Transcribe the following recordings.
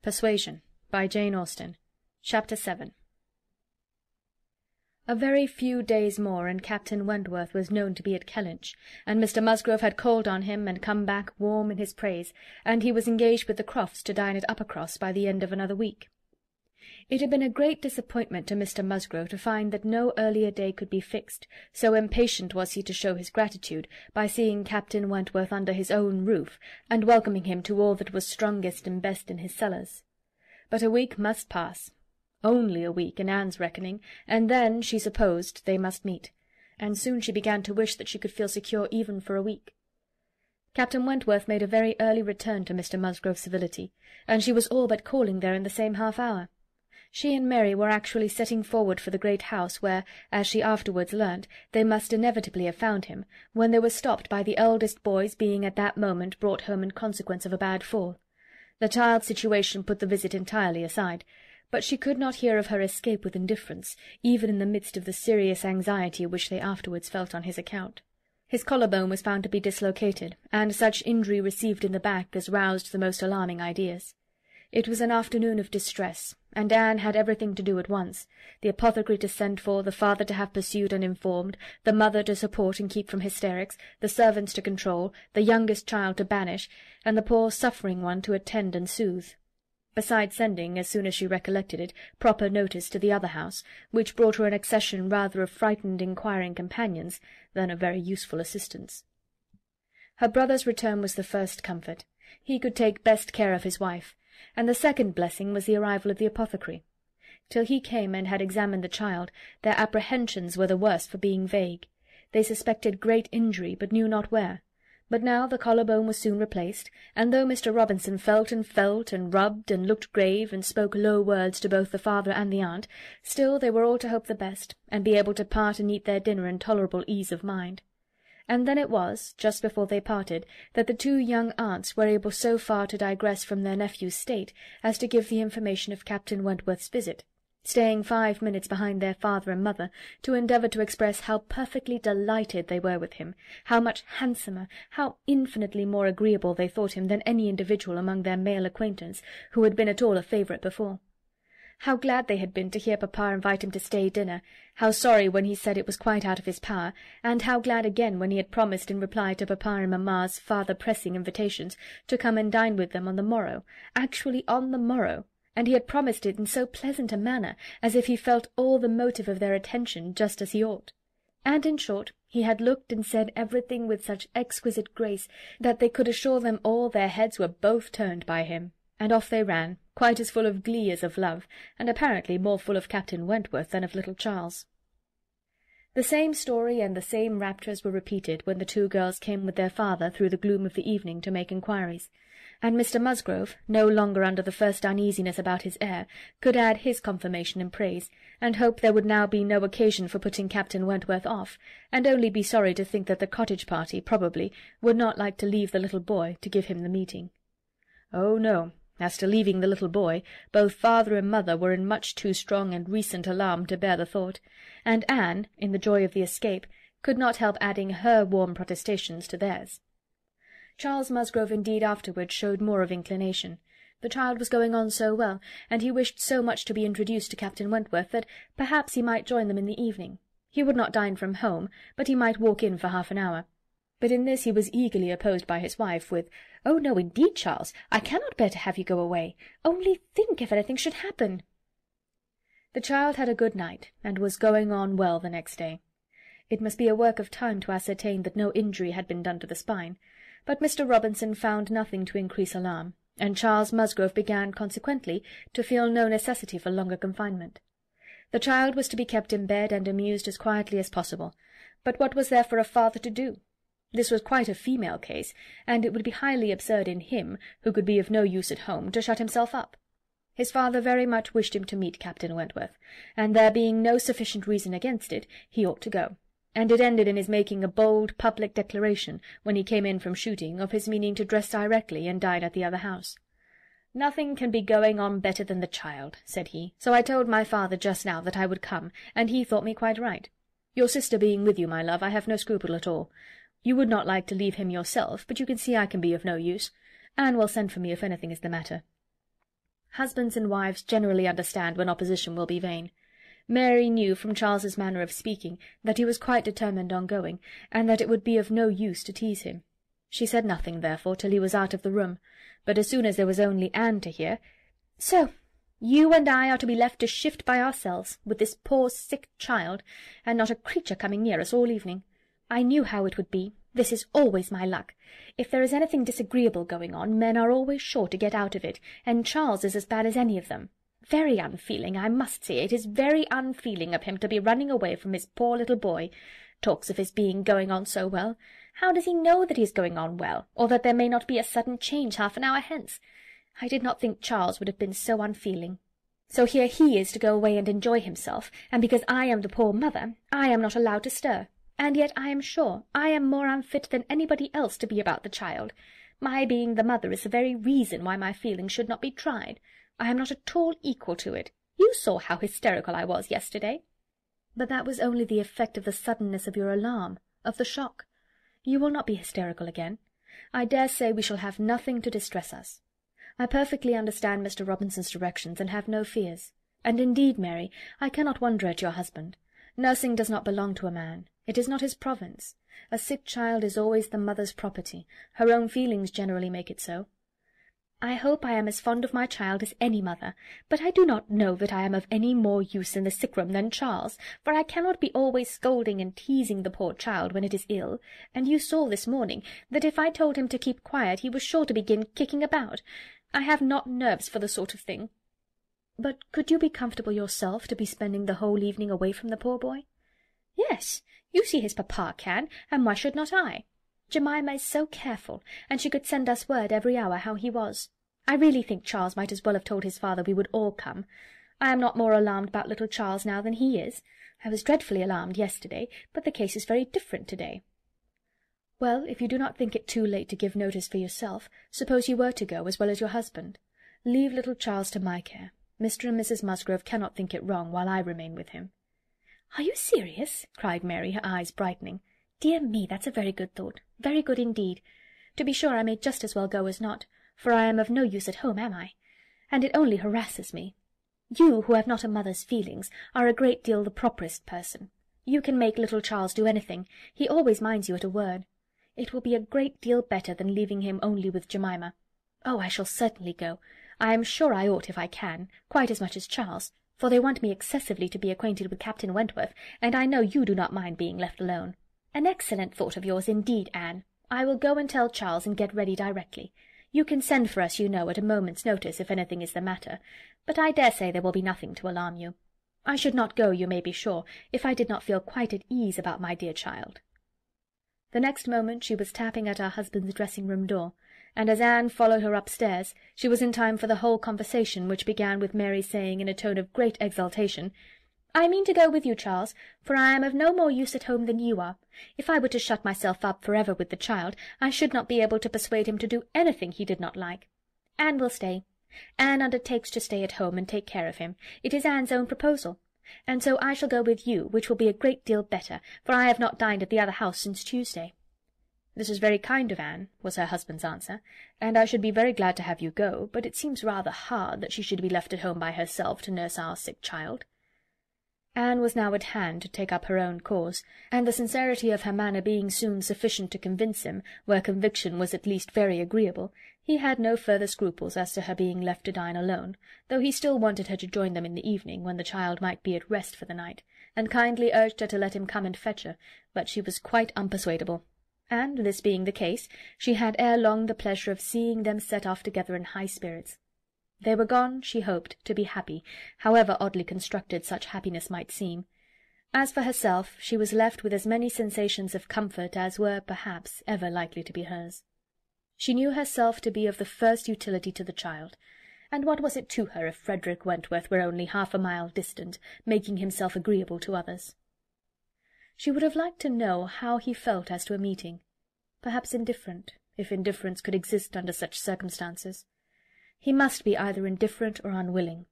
Persuasion by Jane Austen. Chapter 7. A very few days more and Captain Wentworth was known to be at Kellynch, and Mr. Musgrove had called on him and come back warm in his praise, and he was engaged with the Crofts to dine at Uppercross by the end of another week. It had been a great disappointment to Mr. Musgrove to find that no earlier day could be fixed, so impatient was he to show his gratitude by seeing Captain Wentworth under his own roof, and welcoming him to all that was strongest and best in his cellars. But a week must pass. Only a week, in Anne's reckoning, and then, she supposed, they must meet, and soon she began to wish that she could feel secure even for a week. Captain Wentworth made a very early return to Mr. Musgrove's civility, and she was all but calling there in the same half-hour. She and Mary were actually setting forward for the great house where, as she afterwards learnt, they must inevitably have found him, when they were stopped by the eldest boy's being at that moment brought home in consequence of a bad fall. The child's situation put the visit entirely aside, but she could not hear of her escape with indifference, even in the midst of the serious anxiety which they afterwards felt on his account. His collar-bone was found to be dislocated, and such injury received in the back as roused the most alarming ideas. It was an afternoon of distress, and Anne had everything to do at once, the apothecary to send for, the father to have pursued and informed, the mother to support and keep from hysterics, the servants to control, the youngest child to banish, and the poor suffering one to attend and soothe. Besides sending, as soon as she recollected it, proper notice to the other house, which brought her an accession rather of frightened inquiring companions than of very useful assistants. Her brother's return was the first comfort. He could take best care of his wife, and the second blessing was the arrival of the apothecary. Till he came and had examined the child, their apprehensions were the worse for being vague. They suspected great injury, but knew not where. But now the collar-bone was soon replaced, and though Mr. Robinson felt, and rubbed, and looked grave, and spoke low words to both the father and the aunt, still they were all to hope the best, and be able to part and eat their dinner in tolerable ease of mind. And then it was, just before they parted, that the two young aunts were able so far to digress from their nephew's state as to give the information of Captain Wentworth's visit, staying 5 minutes behind their father and mother, to endeavour to express how perfectly delighted they were with him, how much handsomer, how infinitely more agreeable they thought him than any individual among their male acquaintance who had been at all a favourite before. How glad they had been to hear papa invite him to stay dinner, how sorry when he said it was quite out of his power, and how glad again when he had promised in reply to papa and mamma's farther pressing invitations to come and dine with them on the morrow, actually on the morrow, and he had promised it in so pleasant a manner, as if he felt all the motive of their attention just as he ought. And, in short, he had looked and said everything with such exquisite grace that they could assure them all their heads were both turned by him, and off they ran, quite as full of glee as of love, and apparently more full of Captain Wentworth than of little Charles. The same story and the same raptures were repeated when the two girls came with their father through the gloom of the evening to make inquiries, and Mr. Musgrove, no longer under the first uneasiness about his heir, could add his confirmation and praise, and hope there would now be no occasion for putting Captain Wentworth off, and only be sorry to think that the cottage party, probably, would not like to leave the little boy to give him the meeting. Oh, no. As to leaving the little boy, both father and mother were in much too strong and recent alarm to bear the thought, and Anne, in the joy of the escape, could not help adding her warm protestations to theirs. Charles Musgrove indeed afterwards showed more of inclination. The child was going on so well, and he wished so much to be introduced to Captain Wentworth, that perhaps he might join them in the evening. He would not dine from home, but he might walk in for half an hour. But in this he was eagerly opposed by his wife, with, "Oh, no, indeed, Charles, I cannot bear to have you go away. Only think if anything should happen." The child had a good night, and was going on well the next day. It must be a work of time to ascertain that no injury had been done to the spine, but Mr. Robinson found nothing to increase alarm, and Charles Musgrove began, consequently, to feel no necessity for longer confinement. The child was to be kept in bed and amused as quietly as possible, but what was there for a father to do? This was quite a female case, and it would be highly absurd in him, who could be of no use at home, to shut himself up. His father very much wished him to meet Captain Wentworth, and there being no sufficient reason against it, he ought to go, and it ended in his making a bold public declaration, when he came in from shooting, of his meaning to dress directly and dine at the other house. "Nothing can be going on better than the child," said he, "so I told my father just now that I would come, and he thought me quite right. Your sister being with you, my love, I have no scruple at all. You would not like to leave him yourself, but you can see I can be of no use. Anne will send for me if anything is the matter." Husbands and wives generally understand when opposition will be vain. Mary knew from Charles's manner of speaking that he was quite determined on going, and that it would be of no use to tease him. She said nothing, therefore, till he was out of the room, but as soon as there was only Anne to hear, "So you and I are to be left to shift by ourselves, with this poor sick child, and not a creature coming near us all evening. I knew how it would be. This is always my luck. If there is anything disagreeable going on, men are always sure to get out of it, and Charles is as bad as any of them. Very unfeeling, I must say. It is very unfeeling of him to be running away from his poor little boy. Talks of his being going on so well. How does he know that he is going on well, or that there may not be a sudden change half an hour hence? I did not think Charles would have been so unfeeling. So here he is to go away and enjoy himself, and because I am the poor mother, I am not allowed to stir. And yet I am sure I am more unfit than anybody else to be about the child. My being the mother is the very reason why my feelings should not be tried. I am not at all equal to it. You saw how hysterical I was yesterday." "But that was only the effect of the suddenness of your alarm, of the shock. You will not be hysterical again. I dare say we shall have nothing to distress us. I perfectly understand Mr. Robinson's directions, and have no fears. And indeed, Mary, I cannot wonder at your husband. Nursing does not belong to a man. It is not his province. A sick child is always the mother's property. Her own feelings generally make it so. I hope I am as fond of my child as any mother, but I do not know that I am of any more use in the sick-room than Charles, for I cannot be always scolding and teasing the poor child when it is ill, and you saw this morning that if I told him to keep quiet he was sure to begin kicking about. I have not nerves for the sort of thing." "But could you be comfortable yourself to be spending the whole evening away from the poor boy?" "Yes, you see his papa can, and why should not I? Jemima is so careful, and she could send us word every hour how he was. I really think Charles might as well have told his father we would all come. I am not more alarmed about little Charles now than he is. I was dreadfully alarmed yesterday, but the case is very different to-day." "Well, if you do not think it too late to give notice for yourself, suppose you were to go, as well as your husband. Leave little Charles to my care. Mr. and Mrs. Musgrove cannot think it wrong while I remain with him." "Are you serious?" cried Mary, her eyes brightening. "Dear me, that's a very good thought. Very good indeed. To be sure, I may just as well go as not, for I am of no use at home, am I? And it only harasses me. You, who have not a mother's feelings, are a great deal the properest person. You can make little Charles do anything. He always minds you at a word. It will be a great deal better than leaving him only with Jemima. Oh, I shall certainly go. I am sure I ought if I can, quite as much as Charles, for they want me excessively to be acquainted with Captain Wentworth, and I know you do not mind being left alone. An excellent thought of yours indeed, Anne. I will go and tell Charles and get ready directly. You can send for us, you know, at a moment's notice if anything is the matter, but I dare say there will be nothing to alarm you. I should not go, you may be sure, if I did not feel quite at ease about my dear child." The next moment she was tapping at her husband's dressing-room door, and as Anne followed her upstairs, she was in time for the whole conversation, which began with Mary saying, in a tone of great exultation, "I mean to go with you, Charles, for I am of no more use at home than you are. If I were to shut myself up for ever with the child, I should not be able to persuade him to do anything he did not like. Anne will stay. Anne undertakes to stay at home and take care of him. It is Anne's own proposal. And so I shall go with you, which will be a great deal better, for I have not dined at the other house since Tuesday." "This is very kind of Anne," was her husband's answer, "and I should be very glad to have you go, but it seems rather hard that she should be left at home by herself to nurse our sick child." Anne was now at hand to take up her own cause, and the sincerity of her manner being soon sufficient to convince him, where conviction was at least very agreeable, he had no further scruples as to her being left to dine alone, though he still wanted her to join them in the evening, when the child might be at rest for the night, and kindly urged her to let him come and fetch her, but she was quite unpersuadable. And, this being the case, she had ere long the pleasure of seeing them set off together in high spirits. They were gone, she hoped, to be happy, however oddly constructed such happiness might seem. As for herself, she was left with as many sensations of comfort as were, perhaps, ever likely to be hers. She knew herself to be of the first utility to the child, and what was it to her if Frederick Wentworth were only half a mile distant, making himself agreeable to others? She would have liked to know how he felt as to a meeting. Perhaps indifferent, if indifference could exist under such circumstances. He must be either indifferent or unwilling.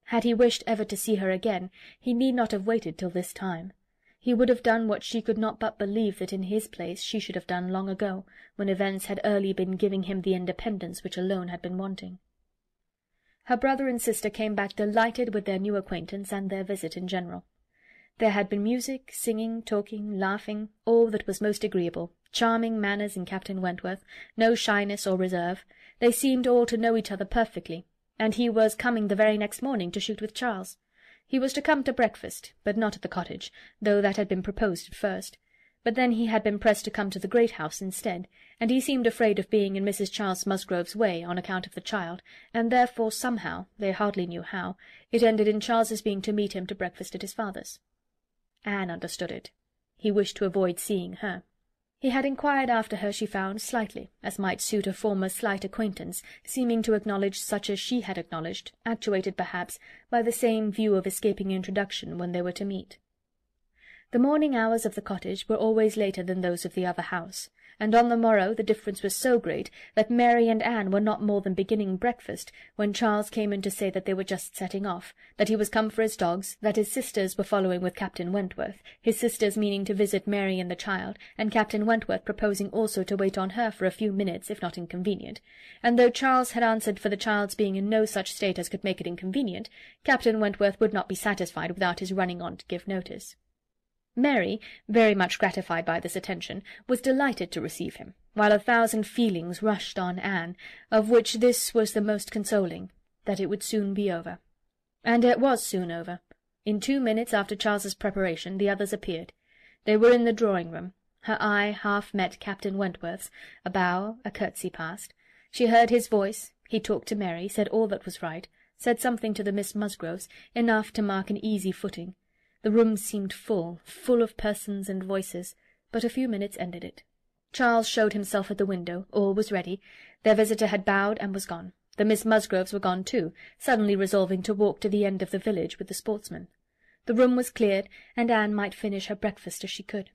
Had he wished ever to see her again, he need not have waited till this time. He would have done what she could not but believe that in his place she should have done long ago, when events had early been giving him the independence which alone had been wanting. Her brother and sister came back delighted with their new acquaintance and their visit in general. There had been music, singing, talking, laughing, all that was most agreeable, charming manners in Captain Wentworth, no shyness or reserve. They seemed all to know each other perfectly, and he was coming the very next morning to shoot with Charles. He was to come to breakfast, but not at the cottage, though that had been proposed at first. But then he had been pressed to come to the great house instead, and he seemed afraid of being in Mrs. Charles Musgrove's way on account of the child, and therefore somehow, they hardly knew how, it ended in Charles's being to meet him to breakfast at his father's. Anne understood it. He wished to avoid seeing her. He had inquired after her, she found, slightly, as might suit a former slight acquaintance, seeming to acknowledge such as she had acknowledged, actuated perhaps by the same view of escaping introduction when they were to meet. The morning hours of the cottage were always later than those of the other house, and on the morrow the difference was so great that Mary and Anne were not more than beginning breakfast when Charles came in to say that they were just setting off, that he was come for his dogs, that his sisters were following with Captain Wentworth, his sisters meaning to visit Mary and the child, and Captain Wentworth proposing also to wait on her for a few minutes, if not inconvenient, and though Charles had answered for the child's being in no such state as could make it inconvenient, Captain Wentworth would not be satisfied without his running on to give notice. Mary, very much gratified by this attention, was delighted to receive him, while 1,000 feelings rushed on Anne, of which this was the most consoling, that it would soon be over. And it was soon over. In 2 minutes after Charles's preparation the others appeared. They were in the drawing-room. Her eye half met Captain Wentworth's, a bow, a curtsy passed. She heard his voice, he talked to Mary, said all that was right, said something to the Miss Musgroves, enough to mark an easy footing. The room seemed full of persons and voices, but a few minutes ended it. Charles showed himself at the window, all was ready, their visitor had bowed and was gone. The Miss Musgroves were gone too, suddenly resolving to walk to the end of the village with the sportsmen. The room was cleared, and Anne might finish her breakfast as she could.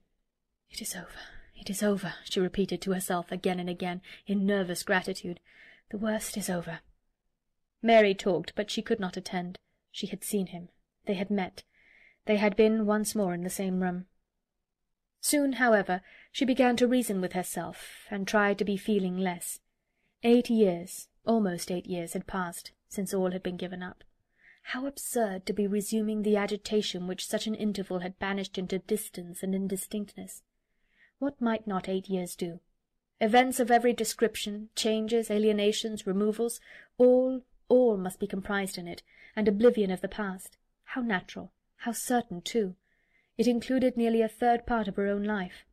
"It is over," she repeated to herself again and again, in nervous gratitude. "The worst is over." Mary talked, but she could not attend. She had seen him. They had met. They had been once more in the same room. Soon, however, she began to reason with herself, and tried to be feeling less. 8 years, almost 8 years, had passed since all had been given up. How absurd to be resuming the agitation which such an interval had banished into distance and indistinctness! What might not 8 years do? Events of every description, changes, alienations, removals, all must be comprised in it, and oblivion of the past. How natural! How certain, too! It included nearly 1/3 part of her own life.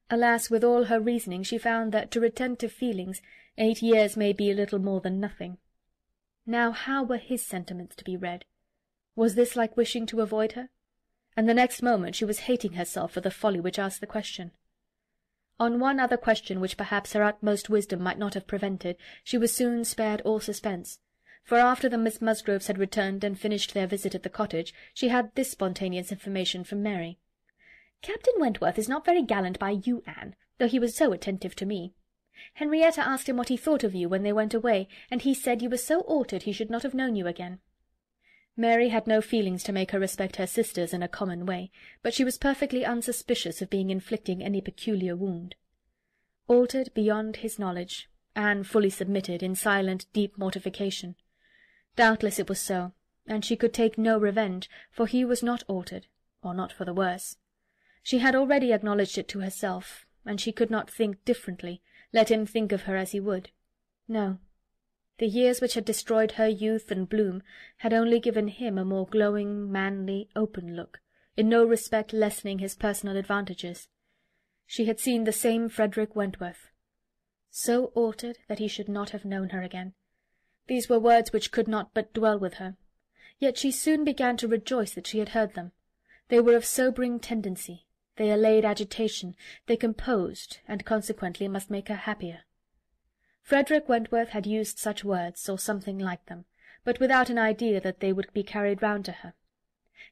Alas, with all her reasoning, she found that, to retentive feelings, 8 years may be little more than nothing. Now how were his sentiments to be read? Was this like wishing to avoid her? And the next moment she was hating herself for the folly which asked the question. On one other question which perhaps her utmost wisdom might not have prevented, she was soon spared all suspense. For after the Miss Musgroves had returned and finished their visit at the cottage, she had this spontaneous information from Mary. "Captain Wentworth is not very gallant by you, Anne, though he was so attentive to me. Henrietta asked him what he thought of you when they went away, and he said you were so altered he should not have known you again." Mary had no feelings to make her respect her sisters in a common way, but she was perfectly unsuspicious of being inflicting any peculiar wound. Altered beyond his knowledge, Anne fully submitted, in silent, deep mortification. Doubtless it was so, and she could take no revenge, for he was not altered, or not for the worse. She had already acknowledged it to herself, and she could not think differently, let him think of her as he would. No. The years which had destroyed her youth and bloom had only given him a more glowing, manly, open look, in no respect lessening his personal advantages. She had seen the same Frederick Wentworth. So altered that he should not have known her again. These were words which could not but dwell with her. Yet she soon began to rejoice that she had heard them. They were of sobering tendency, they allayed agitation, they composed, and consequently must make her happier. Frederick Wentworth had used such words, or something like them, but without an idea that they would be carried round to her.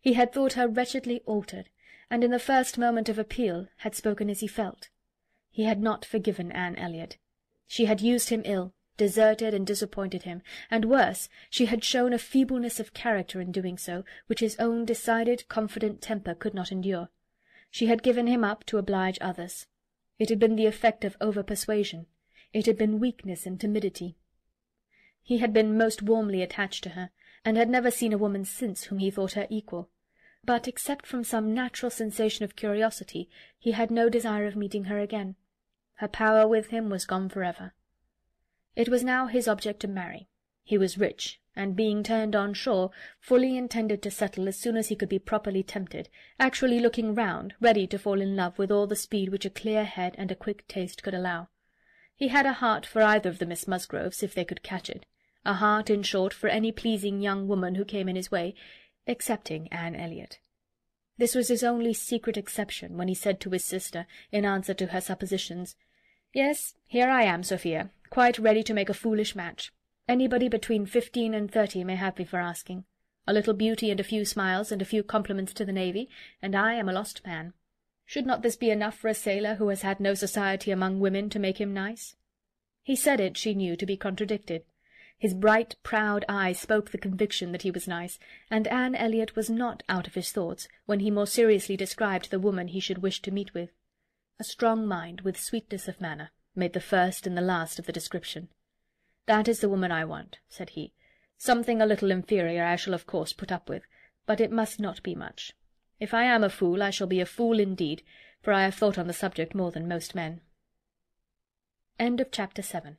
He had thought her wretchedly altered, and in the first moment of appeal had spoken as he felt. He had not forgiven Anne Elliot. She had used him ill, deserted and disappointed him, and worse, she had shown a feebleness of character in doing so, which his own decided, confident temper could not endure. She had given him up to oblige others. It had been the effect of over-persuasion. It had been weakness and timidity. He had been most warmly attached to her, and had never seen a woman since whom he thought her equal. But, except from some natural sensation of curiosity, he had no desire of meeting her again. Her power with him was gone for ever. It was now his object to marry. He was rich, and being turned on shore, fully intended to settle as soon as he could be properly tempted, actually looking round, ready to fall in love with all the speed which a clear head and a quick taste could allow. He had a heart for either of the Miss Musgroves, if they could catch it, a heart, in short, for any pleasing young woman who came in his way, excepting Anne Elliot. This was his only secret exception when he said to his sister, in answer to her suppositions, "Yes, here I am, Sophia, quite ready to make a foolish match. Anybody between 15 and 30 may have me for asking. A little beauty and a few smiles and a few compliments to the navy, and I am a lost man. Should not this be enough for a sailor who has had no society among women to make him nice?" He said it, she knew, to be contradicted. His bright, proud eye spoke the conviction that he was nice, and Anne Elliot was not out of his thoughts when he more seriously described the woman he should wish to meet with. A strong mind, with sweetness of manner, made the first and the last of the description. "That is the woman I want," said he. "Something a little inferior I shall of course put up with, but it must not be much. If I am a fool, I shall be a fool indeed, for I have thought on the subject more than most men." Chapter 7